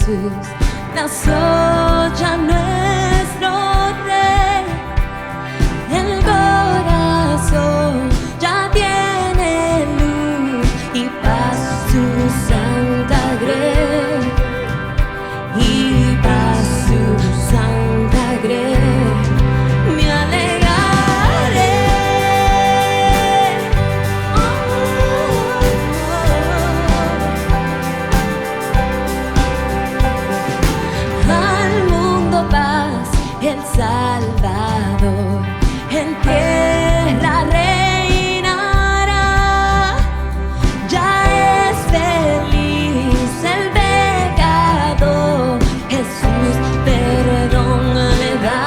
Jesús nació ya nuestro Rey. El corazón ya tiene luz y paz su santa grey, y paz su santa grey. Me alegraré. Al mundo paz, el Salvador en tierra reinará. Ya es feliz el pecador, Jesús perdón le da.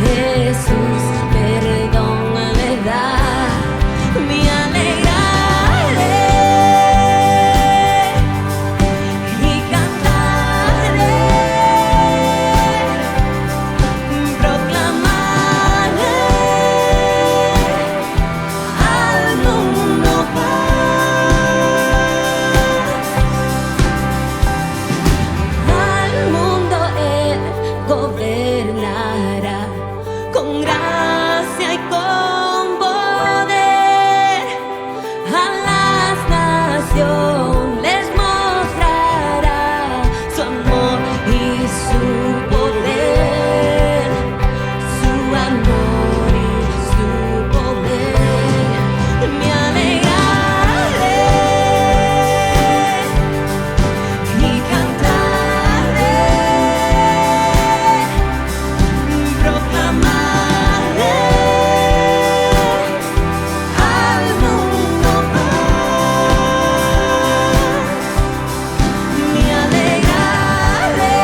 Jesús perdón le da. Me alegraré y cantaré, proclamaré al mundo paz. Al mundo Él gobernará con gracia y con poder. A las naciones mostrará su amor y su poder, su amor y su poder. Me alegraré y cantaré, proclamaré al mundo paz. Me alegraré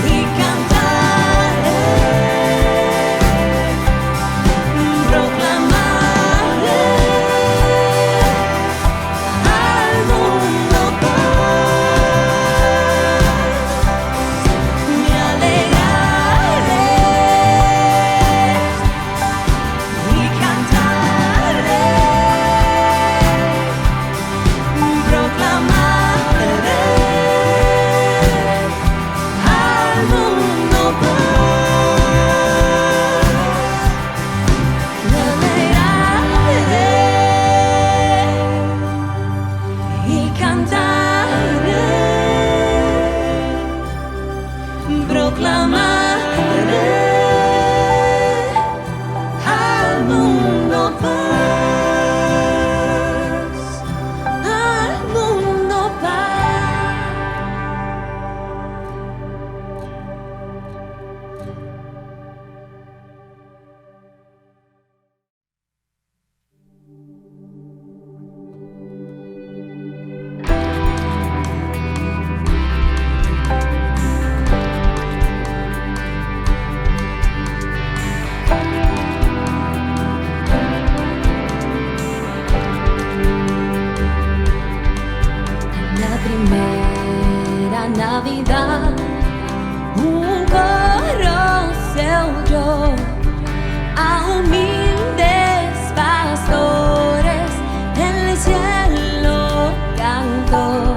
y cantaré, proclamaré al mundo paz. Me alegraré y cantaré, proclamaré al mundo paz. Me alegraré y cantaré, proclamaré al mundo paz, al mundo paz. La primera Navidad, un coro se oyó a humildes pastores, el cielo cantó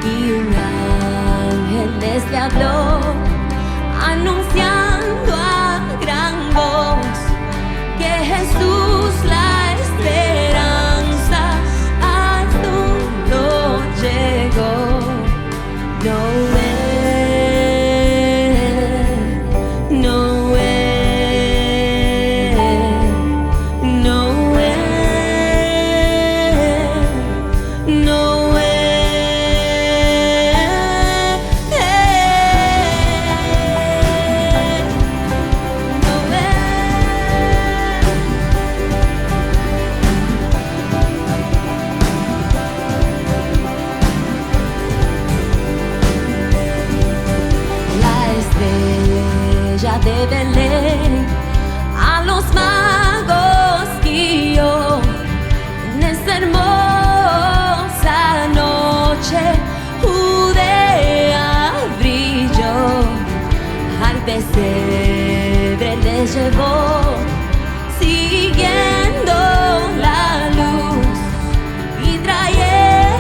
y un ángel les le habló, anunciando a gran voz que Jesús la esperanza al mundo llegó. De Belén a los magos guió en esta hermosa noche. Judea brilló, al pesebre les llevó, siguiendo la luz y trayendo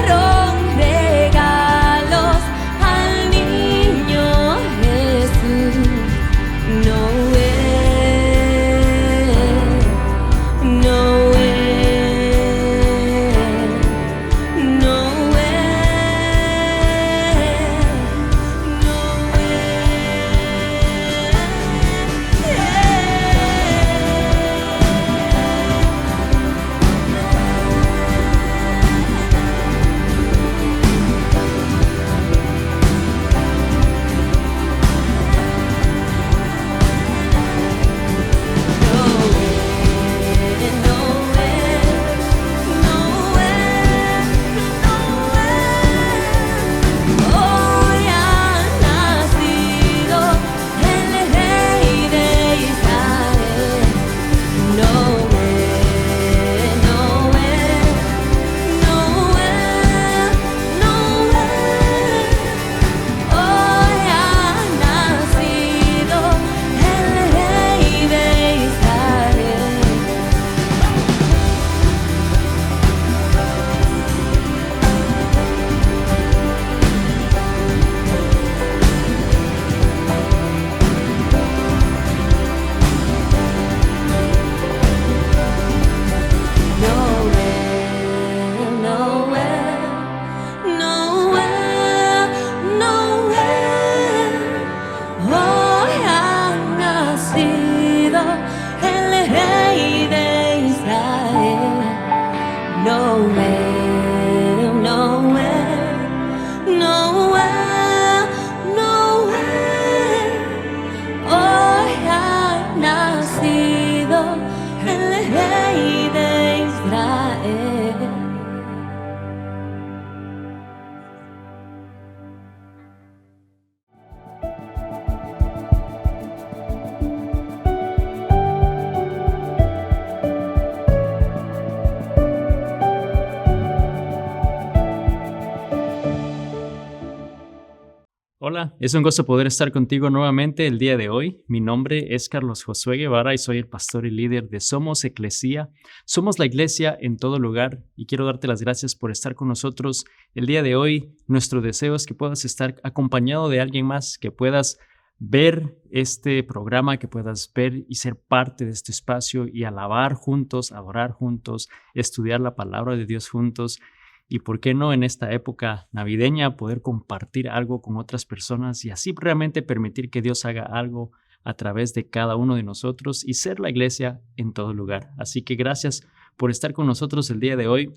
Hola, es un gusto poder estar contigo nuevamente el día de hoy. Mi nombre es Carlos Josué Guevara y soy el pastor y líder de Somos Eclesia. Somos la iglesia en todo lugar y quiero darte las gracias por estar con nosotros el día de hoy. Nuestro deseo es que puedas estar acompañado de alguien más, que puedas ver este programa, que puedas ver y ser parte de este espacio y alabar juntos, adorar juntos, estudiar la palabra de Dios juntos. Y por qué no en esta época navideña poder compartir algo con otras personas y así realmente permitir que Dios haga algo a través de cada uno de nosotros y ser la iglesia en todo lugar. Así que gracias por estar con nosotros el día de hoy.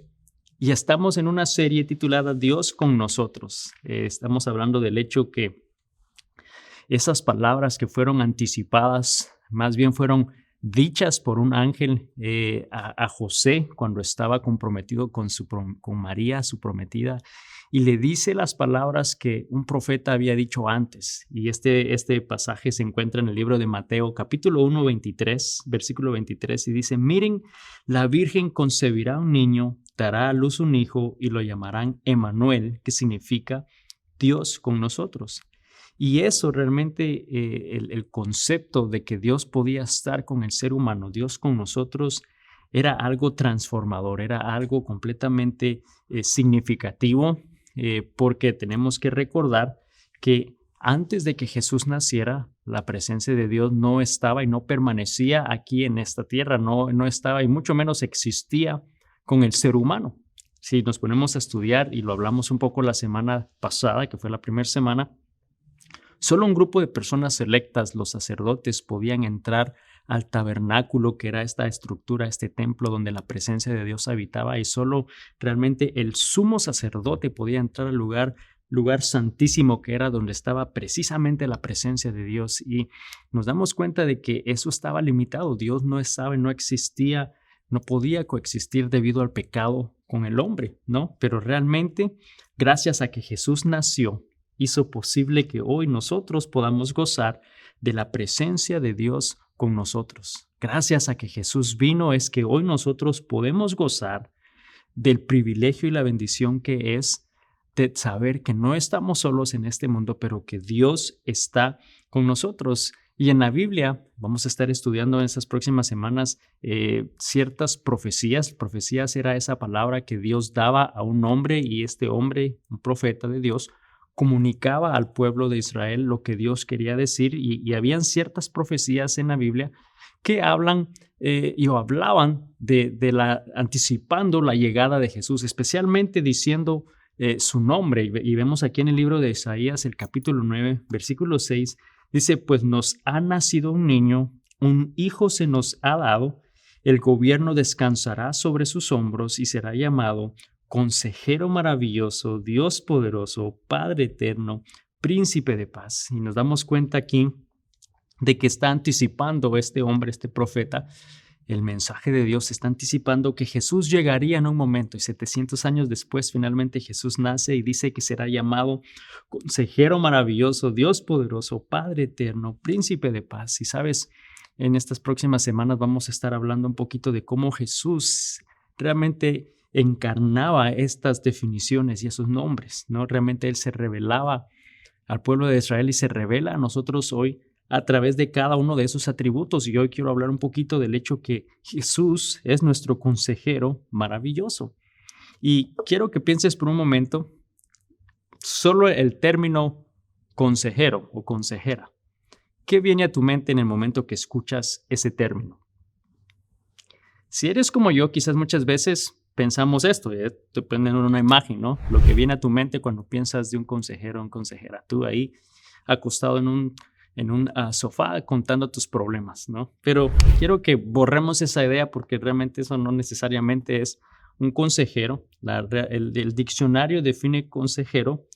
Y estamos en una serie titulada Dios con nosotros. Estamos hablando del hecho que esas palabras que fueron anticipadas, más bien fueron dichas por un ángel a José cuando estaba comprometido con María, su prometida, y le dice las palabras que un profeta había dicho antes. Y este pasaje se encuentra en el libro de Mateo, capítulo 1, 23, versículo 23, y dice: miren, la Virgen concebirá un niño, dará a luz un hijo y lo llamarán Emmanuel, que significa Dios con nosotros. Y eso realmente, el concepto de que Dios podía estar con el ser humano, Dios con nosotros, era algo transformador, era algo completamente significativo, porque tenemos que recordar que antes de que Jesús naciera, la presencia de Dios no estaba y no permanecía aquí en esta tierra, no estaba y mucho menos existía con el ser humano. Si nos ponemos a estudiar, y lo hablamos un poco la semana pasada, que fue la primera semana, solo un grupo de personas selectas, los sacerdotes, podían entrar al tabernáculo, que era esta estructura, este templo donde la presencia de Dios habitaba, y solo realmente el sumo sacerdote podía entrar al lugar santísimo, que era donde estaba precisamente la presencia de Dios. Y nos damos cuenta de que eso estaba limitado. Dios no estaba, no existía, no podía coexistir debido al pecado con el hombre, ¿no? Pero realmente, gracias a que Jesús nació, hizo posible que hoy nosotros podamos gozar de la presencia de Dios con nosotros. Gracias a que Jesús vino es que hoy nosotros podemos gozar del privilegio y la bendición que es de saber que no estamos solos en este mundo, pero que Dios está con nosotros. Y en la Biblia vamos a estar estudiando en estas próximas semanas ciertas profecías. Profecías era esa palabra que Dios daba a un hombre, y este hombre, un profeta de Dios, comunicaba al pueblo de Israel lo que Dios quería decir, y habían ciertas profecías en la Biblia que hablaban anticipando la llegada de Jesús, especialmente diciendo su nombre. Y vemos aquí en el libro de Isaías, el capítulo 9, versículo 6, dice: pues nos ha nacido un niño, un hijo se nos ha dado, el gobierno descansará sobre sus hombros y será llamado Consejero maravilloso, Dios poderoso, Padre eterno, Príncipe de paz. Y nos damos cuenta aquí de que está anticipando este hombre, este profeta, el mensaje de Dios. Está anticipando que Jesús llegaría en un momento, y 700 años después finalmente Jesús nace y dice que será llamado Consejero maravilloso, Dios poderoso, Padre eterno, Príncipe de paz. Y sabes, en estas próximas semanas vamos a estar hablando un poquito de cómo Jesús realmente encarnaba estas definiciones y esos nombres, ¿no? Realmente Él se revelaba al pueblo de Israel y se revela a nosotros hoy a través de cada uno de esos atributos. Y hoy quiero hablar un poquito del hecho que Jesús es nuestro consejero maravilloso. Y quiero que pienses por un momento solo el término consejero o consejera. ¿Qué viene a tu mente en el momento que escuchas ese término? Si eres como yo, quizás muchas veces pensamos esto, te ponen una imagen, ¿no? Lo que viene a tu mente cuando piensas de un consejero o consejera. Tú ahí acostado en un sofá contando tus problemas, ¿no? Pero quiero que borremos esa idea, porque realmente eso no necesariamente es un consejero. El diccionario define consejero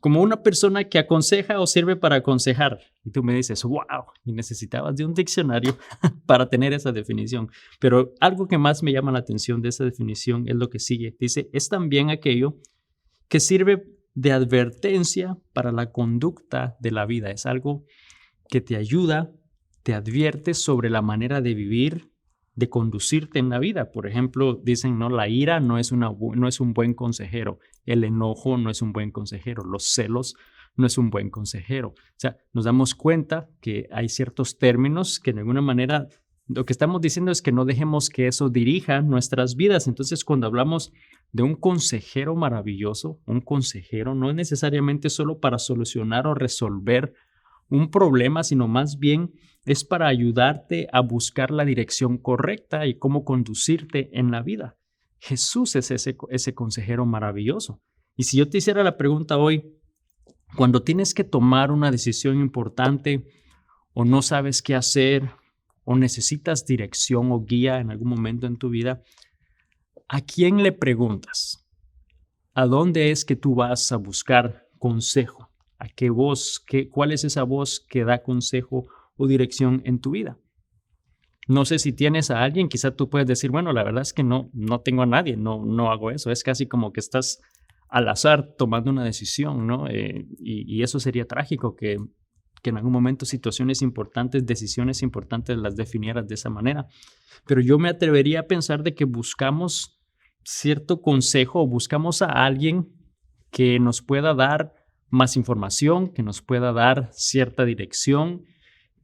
como una persona que aconseja o sirve para aconsejar. Y tú me dices, wow, y necesitabas de un diccionario para tener esa definición. Pero algo que más me llama la atención de esa definición es lo que sigue. Dice: es también aquello que sirve de advertencia para la conducta de la vida. Es algo que te ayuda, te advierte sobre la manera de vivir, de conducirte en la vida. Por ejemplo, dicen, no, la ira no es un buen consejero, el enojo no es un buen consejero, los celos no es un buen consejero. O sea, nos damos cuenta que hay ciertos términos que de alguna manera lo que estamos diciendo es que no dejemos que eso dirija nuestras vidas. Entonces, cuando hablamos de un consejero maravilloso, un consejero no es necesariamente solo para solucionar o resolver un problema, sino más bien es para ayudarte a buscar la dirección correcta y cómo conducirte en la vida. Jesús es ese consejero maravilloso. Y si yo te hiciera la pregunta hoy, cuando tienes que tomar una decisión importante o no sabes qué hacer o necesitas dirección o guía en algún momento en tu vida, ¿a quién le preguntas? ¿A dónde es que tú vas a buscar consejo? ¿A qué voz? ¿Cuál es esa voz que da consejo o dirección en tu vida? No sé si tienes a alguien, quizá tú puedes decir, bueno, la verdad es que no tengo a nadie, no hago eso. Es casi como que estás al azar tomando una decisión, ¿no? Y eso sería trágico, que en algún momento situaciones importantes, decisiones importantes las definieras de esa manera. Pero yo me atrevería a pensar de que buscamos cierto consejo o buscamos a alguien que nos pueda dar más información, que nos pueda dar cierta dirección,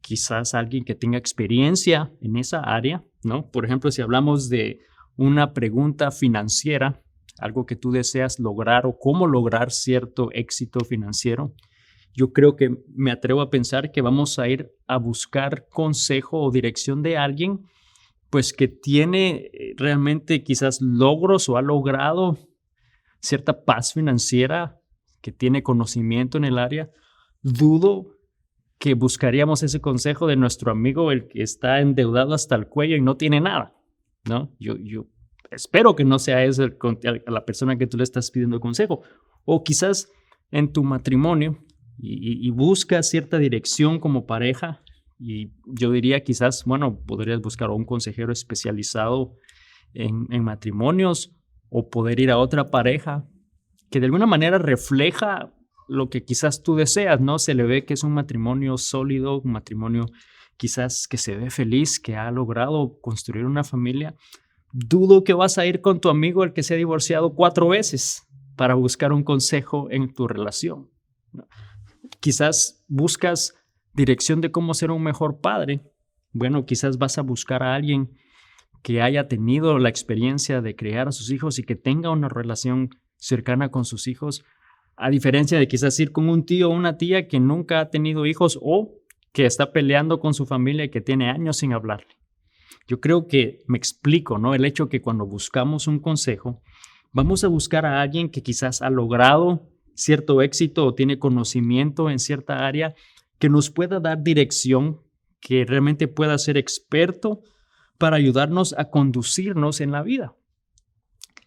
quizás alguien que tenga experiencia en esa área, ¿no? Por ejemplo, si hablamos de una pregunta financiera, algo que tú deseas lograr o cómo lograr cierto éxito financiero, yo creo que me atrevo a pensar que vamos a ir a buscar consejo o dirección de alguien pues que tiene realmente quizás logros o ha logrado cierta paz financiera, que tiene conocimiento en el área. Dudo que buscaríamos ese consejo de nuestro amigo, el que está endeudado hasta el cuello y no tiene nada, ¿no? Yo espero que no sea esa la persona que tú le estás pidiendo consejo. O quizás en tu matrimonio y buscas cierta dirección como pareja, y yo diría quizás, bueno, podrías buscar a un consejero especializado en matrimonios o poder ir a otra pareja que de alguna manera refleja lo que quizás tú deseas, ¿no? Se le ve que es un matrimonio sólido, un matrimonio quizás que se ve feliz, que ha logrado construir una familia. Dudo que vas a ir con tu amigo el que se ha divorciado 4 veces para buscar un consejo en tu relación, ¿no? Quizás buscas dirección de cómo ser un mejor padre. Bueno, quizás vas a buscar a alguien que haya tenido la experiencia de criar a sus hijos y que tenga una relación cercana con sus hijos, a diferencia de quizás ir con un tío o una tía que nunca ha tenido hijos o que está peleando con su familia y que tiene años sin hablarle. Yo creo que me explico, ¿no? El hecho que cuando buscamos un consejo, vamos a buscar a alguien que quizás ha logrado cierto éxito o tiene conocimiento en cierta área, que nos pueda dar dirección, que realmente pueda ser experto para ayudarnos a conducirnos en la vida.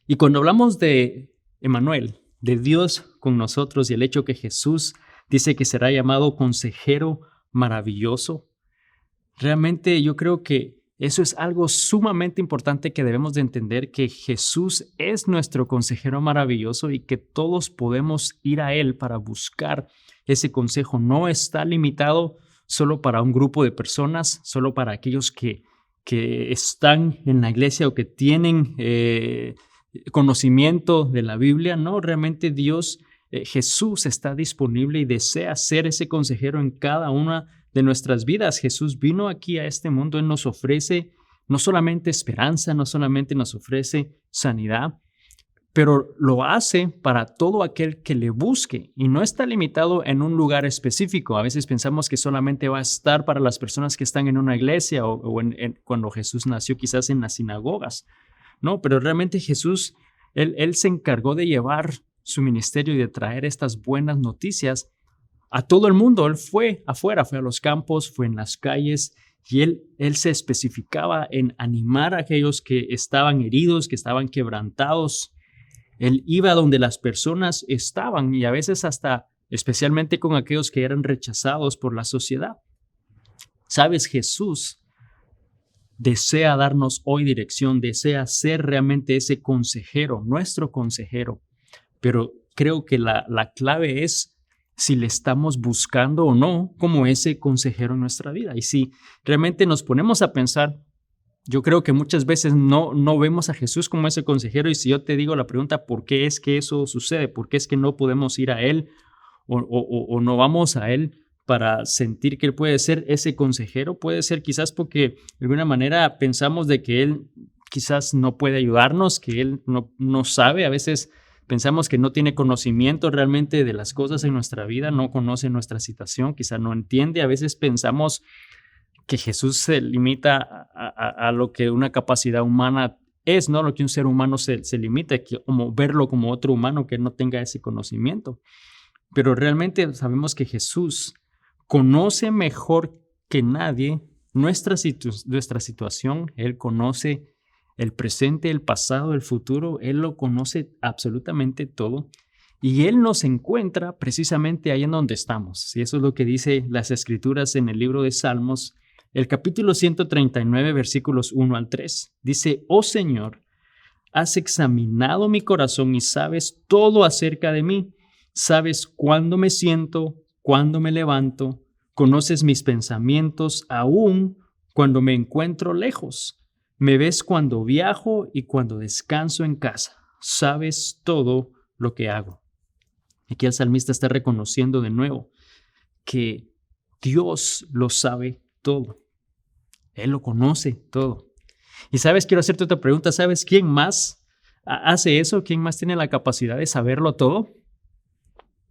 Y cuando hablamos de Emmanuel, de Dios con nosotros, y el hecho que Jesús dice que será llamado consejero maravilloso, realmente yo creo que eso es algo sumamente importante que debemos de entender, que Jesús es nuestro consejero maravilloso y que todos podemos ir a Él para buscar ese consejo. No está limitado solo para un grupo de personas, solo para aquellos que están en la iglesia o que tienen conocimiento de la Biblia. No, realmente Dios, Jesús está disponible y desea ser ese consejero en cada una de nuestras vidas. Jesús vino aquí a este mundo, Él nos ofrece no solamente esperanza, no solamente nos ofrece sanidad, pero lo hace para todo aquel que le busque y no está limitado en un lugar específico. A veces pensamos que solamente va a estar para las personas que están en una iglesia o cuando Jesús nació quizás en las sinagogas. No, pero realmente Jesús, él se encargó de llevar su ministerio y de traer estas buenas noticias a todo el mundo. Él fue afuera, fue a los campos, fue en las calles y él se especificaba en animar a aquellos que estaban heridos, que estaban quebrantados. Él iba donde las personas estaban y a veces hasta especialmente con aquellos que eran rechazados por la sociedad. ¿Sabes? Jesús desea darnos hoy dirección, desea ser realmente ese consejero, nuestro consejero. Pero creo que la clave es si le estamos buscando o no como ese consejero en nuestra vida. Y si realmente nos ponemos a pensar, yo creo que muchas veces no vemos a Jesús como ese consejero. Y si yo te digo la pregunta, ¿por qué es que eso sucede? ¿Por qué es que no podemos ir a Él? o no vamos a Él para sentir que Él puede ser ese consejero. Puede ser quizás porque de alguna manera pensamos de que Él quizás no puede ayudarnos, que Él no sabe. A veces pensamos que no tiene conocimiento realmente de las cosas en nuestra vida, no conoce nuestra situación, quizás no entiende. A veces pensamos que Jesús se limita a lo que una capacidad humana es, ¿no? Lo que un ser humano se limita, como verlo como otro humano que no tenga ese conocimiento. Pero realmente sabemos que Jesús conoce mejor que nadie nuestra situación. Él conoce el presente, el pasado, el futuro. Él lo conoce absolutamente todo. Y Él nos encuentra precisamente ahí en donde estamos. Y eso es lo que dice las Escrituras en el libro de Salmos, el capítulo 139, versículos 1 al 3. Dice: Oh Señor, has examinado mi corazón y sabes todo acerca de mí. Sabes cuándo me siento, cuándo me levanto. Conoces mis pensamientos aún cuando me encuentro lejos. Me ves cuando viajo y cuando descanso en casa. Sabes todo lo que hago. Aquí el salmista está reconociendo de nuevo que Dios lo sabe todo. Él lo conoce todo. Y sabes, quiero hacerte otra pregunta. ¿Sabes quién más hace eso? ¿Quién más tiene la capacidad de saberlo todo?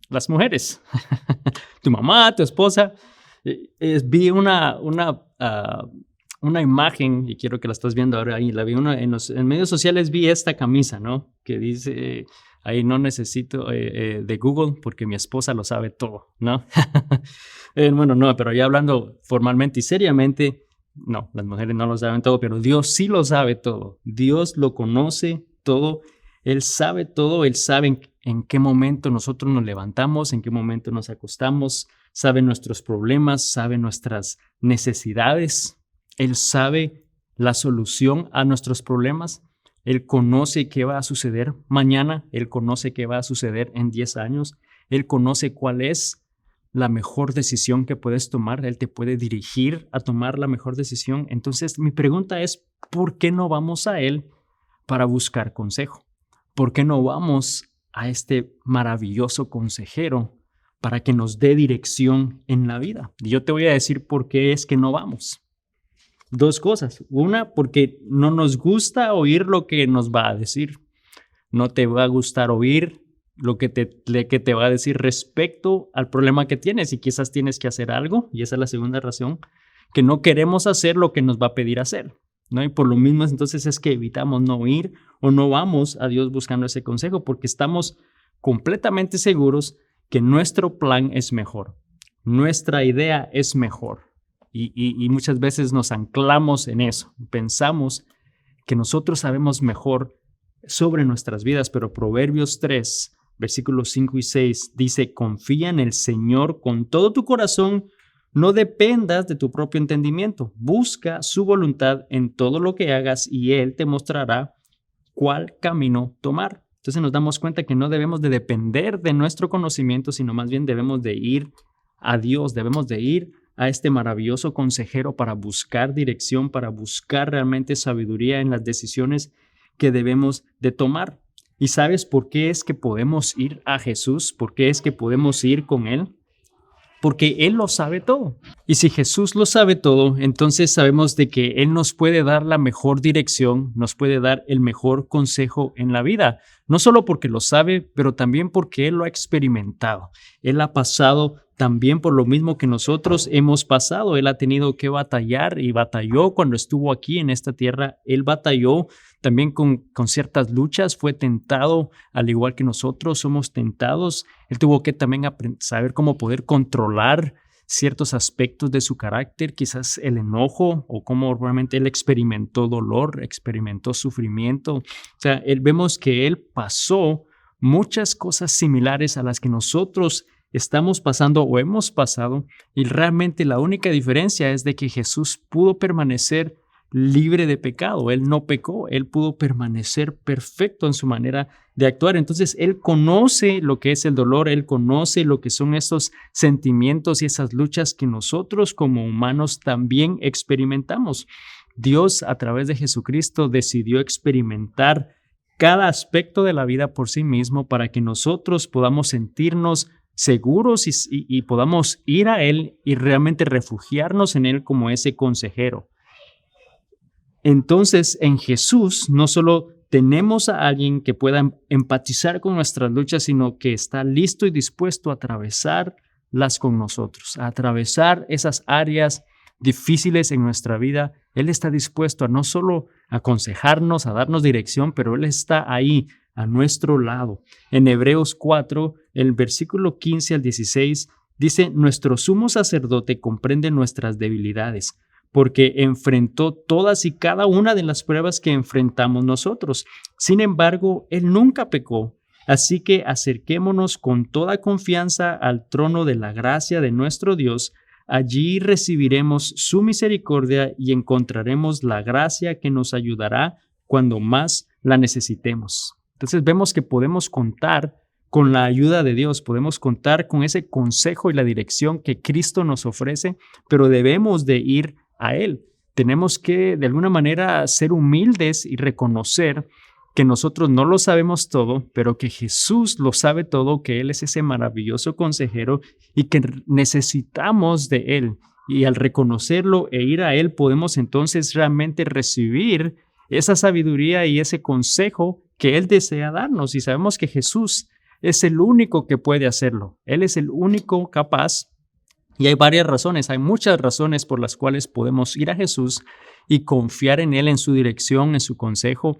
Las mujeres. Tu mamá, tu esposa. Vi una imagen, y quiero que la estás viendo ahora ahí. La vi en medios sociales, vi esta camisa, ¿no? Que dice, ahí no necesito de Google porque mi esposa lo sabe todo, ¿no? Bueno, no, pero ya hablando formalmente y seriamente, no, las mujeres no lo saben todo, pero Dios sí lo sabe todo. Dios lo conoce todo. Él sabe todo. Él sabe en qué momento nosotros nos levantamos, en qué momento nos acostamos. Sabe nuestros problemas, sabe nuestras necesidades. Él sabe la solución a nuestros problemas. Él conoce qué va a suceder mañana. Él conoce qué va a suceder en 10 años. Él conoce cuál es la mejor decisión que puedes tomar. Él te puede dirigir a tomar la mejor decisión. Entonces, mi pregunta es, ¿por qué no vamos a Él para buscar consejo? ¿Por qué no vamos a este maravilloso consejero para que nos dé dirección en la vida? Y yo te voy a decir por qué es que no vamos. 2 cosas. Una, porque no nos gusta oír lo que nos va a decir. No te va a gustar oír lo que te va a decir respecto al problema que tienes, y quizás tienes que hacer algo, y esa es la segunda razón, que no queremos hacer lo que nos va a pedir hacer, ¿no? Y por lo mismo entonces es que evitamos no oír o no vamos a Dios buscando ese consejo, porque estamos completamente seguros que nuestro plan es mejor, nuestra idea es mejor, y muchas veces nos anclamos en eso, pensamos que nosotros sabemos mejor sobre nuestras vidas, pero Proverbios 3, versículos 5 y 6 dice: confía en el Señor con todo tu corazón, no dependas de tu propio entendimiento, busca su voluntad en todo lo que hagas y Él te mostrará cuál camino tomar. Entonces nos damos cuenta que no debemos de depender de nuestro conocimiento, sino más bien debemos de ir a Dios, debemos de ir a este maravilloso consejero para buscar dirección, para buscar realmente sabiduría en las decisiones que debemos de tomar. ¿Y sabes por qué es que podemos ir a Jesús? ¿Por qué es que podemos ir con Él? Porque Él lo sabe todo. Y si Jesús lo sabe todo, entonces sabemos de que Él nos puede dar la mejor dirección, nos puede dar el mejor consejo en la vida. No solo porque lo sabe, pero también porque Él lo ha experimentado. Él ha pasado también por lo mismo que nosotros hemos pasado. Él ha tenido que batallar y batalló cuando estuvo aquí en esta tierra. Él batalló también con ciertas luchas, fue tentado al igual que nosotros somos tentados. Él tuvo que también saber cómo poder controlar ciertos aspectos de su carácter, quizás el enojo, o cómo realmente Él experimentó dolor, experimentó sufrimiento. O sea, vemos que Él pasó muchas cosas similares a las que nosotros estamos pasando o hemos pasado, y realmente la única diferencia es de que Jesús pudo permanecer libre de pecado. Él no pecó, Él pudo permanecer perfecto en su manera de actuar. Entonces Él conoce lo que es el dolor, Él conoce lo que son esos sentimientos y esas luchas que nosotros como humanos también experimentamos. Dios, a través de Jesucristo, decidió experimentar cada aspecto de la vida por sí mismo para que nosotros podamos sentirnos seguros y podamos ir a Él y realmente refugiarnos en Él como ese consejero. Entonces, en Jesús no solo tenemos a alguien que pueda empatizar con nuestras luchas, sino que está listo y dispuesto a atravesarlas con nosotros, a atravesar esas áreas difíciles en nuestra vida. Él está dispuesto a no solo aconsejarnos, a darnos dirección, pero Él está ahí a nuestro lado. En Hebreos 4, el versículo 15 al 16, dice: nuestro sumo sacerdote comprende nuestras debilidades, porque enfrentó todas y cada una de las pruebas que enfrentamos nosotros. Sin embargo, Él nunca pecó. Así que acerquémonos con toda confianza al trono de la gracia de nuestro Dios. Allí recibiremos su misericordia y encontraremos la gracia que nos ayudará cuando más la necesitemos. Entonces vemos que podemos contar con la ayuda de Dios, podemos contar con ese consejo y la dirección que Cristo nos ofrece, pero debemos de ir a Él. Tenemos que de alguna manera ser humildes y reconocer que nosotros no lo sabemos todo, pero que Jesús lo sabe todo, que Él es ese maravilloso consejero y que necesitamos de Él. Y al reconocerlo e ir a Él, podemos entonces realmente recibir esa sabiduría y ese consejo que Él desea darnos. Y sabemos que Jesús es el único que puede hacerlo. Él es el único capaz. Y hay varias razones, hay muchas razones por las cuales podemos ir a Jesús y confiar en Él, en su dirección, en su consejo.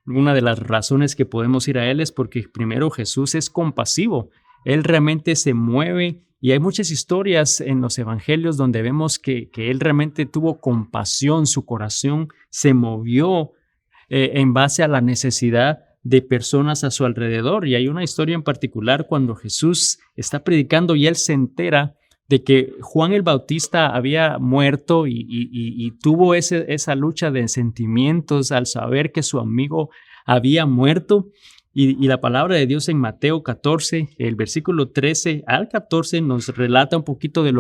Una de las razones que podemos ir a Él es porque primero Jesús es compasivo. Él realmente se mueve y hay muchas historias en los evangelios donde vemos que Él realmente tuvo compasión, su corazón se movió en base a la necesidad de personas a su alrededor. Y hay una historia en particular cuando Jesús está predicando y Él se entera de que Juan el Bautista había muerto y tuvo esa lucha de sentimientos al saber que su amigo había muerto. Y la palabra de Dios en Mateo 14, el versículo 13 al 14, nos relata un poquito de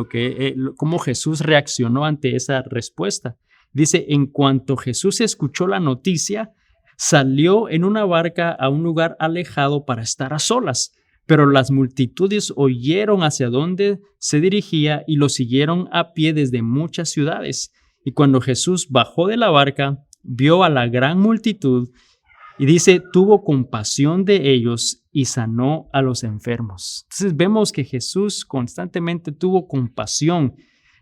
cómo Jesús reaccionó ante esa respuesta. Dice: en cuanto Jesús escuchó la noticia, salió en una barca a un lugar alejado para estar a solas. Pero las multitudes oyeron hacia dónde se dirigía y lo siguieron a pie desde muchas ciudades. Y cuando Jesús bajó de la barca, vio a la gran multitud y dice, tuvo compasión de ellos y sanó a los enfermos. Entonces vemos que Jesús constantemente tuvo compasión.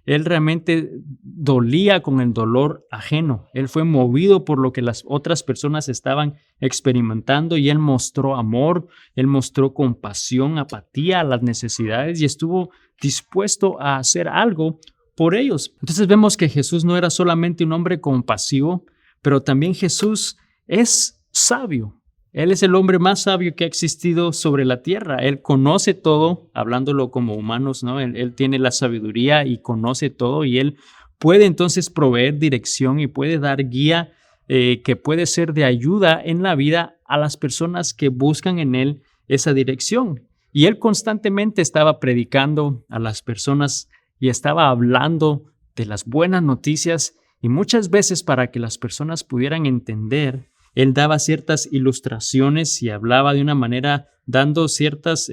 Él realmente dolía con el dolor ajeno. Él fue movido por lo que las otras personas estaban experimentando y Él mostró amor, Él mostró compasión, apatía a las necesidades y estuvo dispuesto a hacer algo por ellos. Entonces vemos que Jesús no era solamente un hombre compasivo, pero también Jesús es sabio. Él es el hombre más sabio que ha existido sobre la tierra. Él conoce todo, hablándolo como humanos, ¿no? Él tiene la sabiduría y conoce todo y Él puede entonces proveer dirección y puede dar guía que puede ser de ayuda en la vida a las personas que buscan en Él esa dirección. Y Él constantemente estaba predicando a las personas y estaba hablando de las buenas noticias y muchas veces para que las personas pudieran entender, Él daba ciertas ilustraciones y hablaba de una manera dando ciertas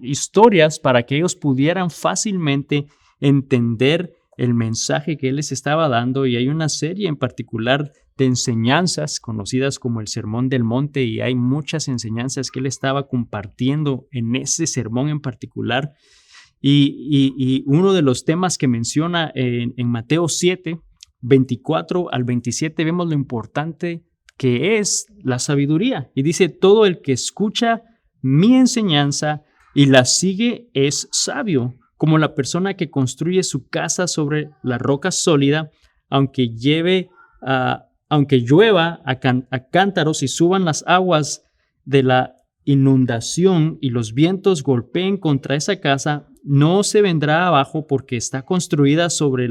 historias para que ellos pudieran fácilmente entender el mensaje que Él les estaba dando. Y hay una serie en particular de enseñanzas conocidas como el Sermón del Monte y hay muchas enseñanzas que Él estaba compartiendo en ese sermón en particular. Y uno de los temas que menciona en Mateo 7, 24 al 27 vemos lo importante que es la sabiduría. Y dice, todo el que escucha mi enseñanza y la sigue es sabio, como la persona que construye su casa sobre la roca sólida, aunque llueva a cántaros y suban las aguas de la inundación y los vientos golpeen contra esa casa, no se vendrá abajo porque está construida sobre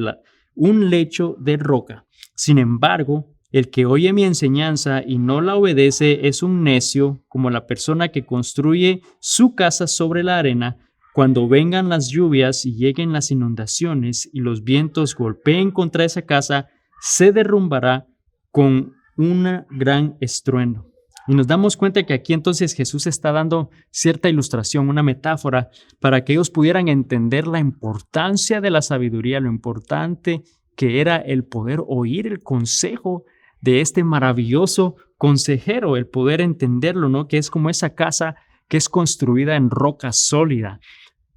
un lecho de roca. Sin embargo, el que oye mi enseñanza y no la obedece es un necio, como la persona que construye su casa sobre la arena. Cuando vengan las lluvias y lleguen las inundaciones y los vientos golpeen contra esa casa, se derrumbará con un gran estruendo. Y nos damos cuenta que aquí entonces Jesús está dando cierta ilustración, una metáfora, para que ellos pudieran entender la importancia de la sabiduría, lo importante que era el poder oír el consejo de este maravilloso consejero, el poder entenderlo, ¿no? Que es como esa casa que es construida en roca sólida.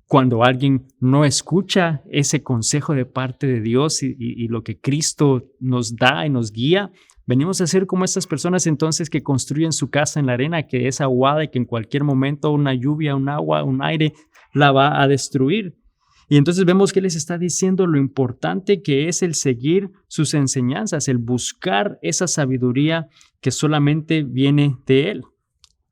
Cuando alguien no escucha ese consejo de parte de Dios y lo que Cristo nos da y nos guía, venimos a ser como estas personas entonces que construyen su casa en la arena, que es aguada y que en cualquier momento una lluvia, un agua, un aire la va a destruir. Y entonces vemos que les está diciendo lo importante que es el seguir sus enseñanzas, el buscar esa sabiduría que solamente viene de Él.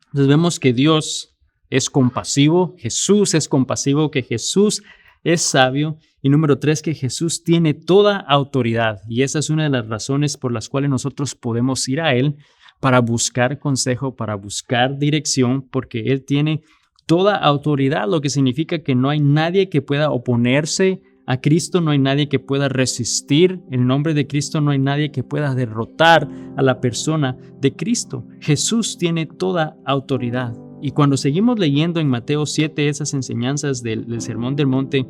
Entonces vemos que Dios es compasivo, Jesús es compasivo, que Jesús es sabio. Y número 3, que Jesús tiene toda autoridad. Y esa es una de las razones por las cuales nosotros podemos ir a Él para buscar consejo, para buscar dirección, porque Él tiene toda autoridad, lo que significa que no hay nadie que pueda oponerse a Cristo, no hay nadie que pueda resistir el nombre de Cristo, no hay nadie que pueda derrotar a la persona de Cristo. Jesús tiene toda autoridad. Y cuando seguimos leyendo en Mateo 7 esas enseñanzas del Sermón del Monte,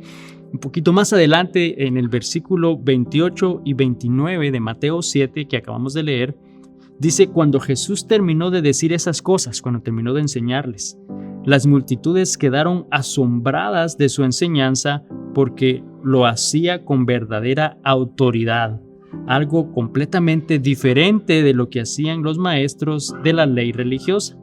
un poquito más adelante en el versículo 28 y 29 de Mateo 7 que acabamos de leer, dice: cuando Jesús terminó de decir esas cosas, cuando terminó de enseñarles, las multitudes quedaron asombradas de su enseñanza porque lo hacía con verdadera autoridad, algo completamente diferente de lo que hacían los maestros de la ley religiosa.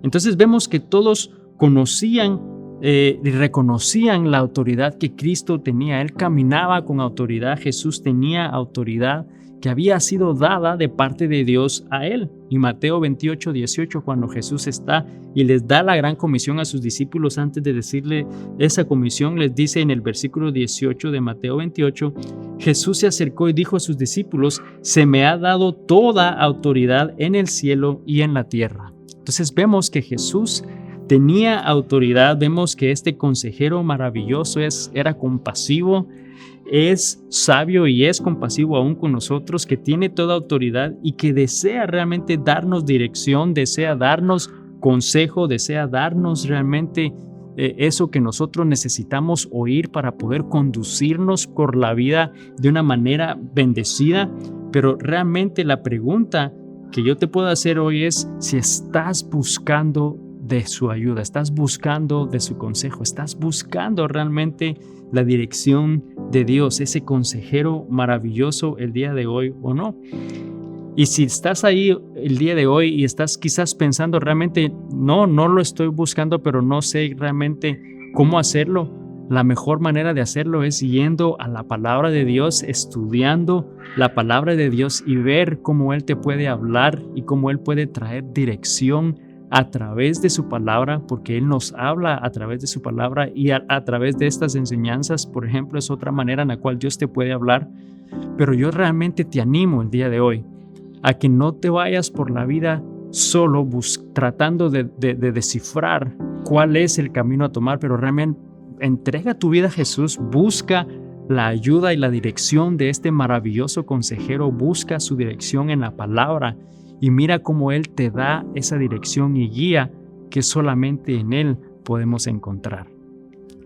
Entonces vemos que todos conocían y reconocían la autoridad que Cristo tenía. Él caminaba con autoridad, Jesús tenía autoridad que había sido dada de parte de Dios a él. Y Mateo 28, 18, cuando Jesús está y les da la gran comisión a sus discípulos, antes de decirle esa comisión, les dice en el versículo 18 de Mateo 28, Jesús se acercó y dijo a sus discípulos: se me ha dado toda autoridad en el cielo y en la tierra. Entonces vemos que Jesús tenía autoridad, vemos que este consejero maravilloso era compasivo, es sabio y es compasivo aún con nosotros, que tiene toda autoridad y que desea realmente darnos dirección, desea darnos consejo, desea darnos realmente eso que nosotros necesitamos oír para poder conducirnos por la vida de una manera bendecida. Pero realmente la pregunta que yo te puedo hacer hoy es si estás buscando de su ayuda, estás buscando de su consejo, estás buscando realmente la dirección de Dios, ese consejero maravilloso el día de hoy o no. Y si estás ahí el día de hoy y estás quizás pensando realmente, no lo estoy buscando, pero no sé realmente cómo hacerlo, la mejor manera de hacerlo es yendo a la palabra de Dios, estudiando la palabra de Dios y ver cómo Él te puede hablar y cómo Él puede traer dirección a través de su palabra, porque Él nos habla a través de su palabra y a través de estas enseñanzas, por ejemplo, es otra manera en la cual Dios te puede hablar. Pero yo realmente te animo el día de hoy a que no te vayas por la vida solo tratando de descifrar cuál es el camino a tomar, pero realmente entrega tu vida a Jesús, busca la ayuda y la dirección de este maravilloso consejero, busca su dirección en la palabra y mira cómo Él te da esa dirección y guía que solamente en Él podemos encontrar.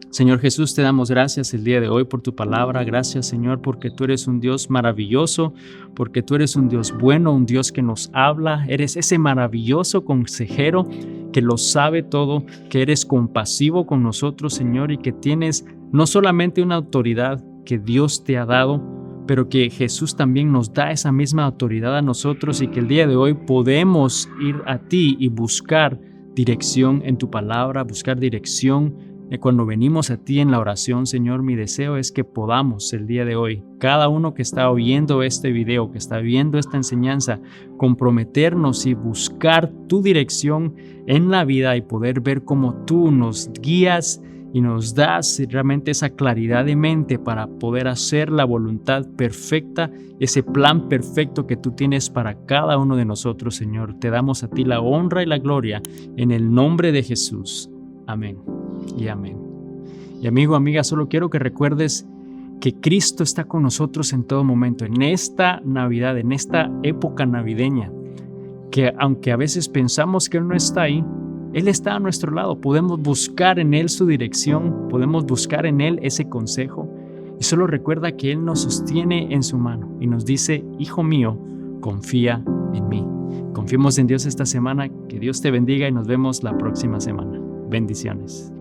Señor Jesús, te damos gracias el día de hoy por tu palabra. Gracias, Señor, porque tú eres un Dios maravilloso, porque tú eres un Dios bueno, un Dios que nos habla. Eres ese maravilloso consejero que lo sabe todo, que eres compasivo con nosotros, Señor, y que tienes no solamente una autoridad que Dios te ha dado, pero que Jesús también nos da esa misma autoridad a nosotros y que el día de hoy podemos ir a ti y buscar dirección en tu palabra, buscar dirección. Cuando venimos a ti en la oración, Señor, mi deseo es que podamos el día de hoy, cada uno que está oyendo este video, que está viendo esta enseñanza, comprometernos y buscar tu dirección en la vida y poder ver cómo tú nos guías y nos das realmente esa claridad de mente para poder hacer la voluntad perfecta, ese plan perfecto que tú tienes para cada uno de nosotros, Señor. Te damos a ti la honra y la gloria en el nombre de Jesús. Amén y amén. Y amigo, amiga, solo quiero que recuerdes que Cristo está con nosotros en todo momento, en esta Navidad, en esta época navideña. que aunque a veces pensamos que Él no está ahí, Él está a nuestro lado. Podemos buscar en Él su dirección, podemos buscar en Él ese consejo. Y solo recuerda que Él nos sostiene en su mano y nos dice: hijo mío, confía en mí. Confiemos en Dios esta semana. Que Dios te bendiga y nos vemos la próxima semana. Bendiciones.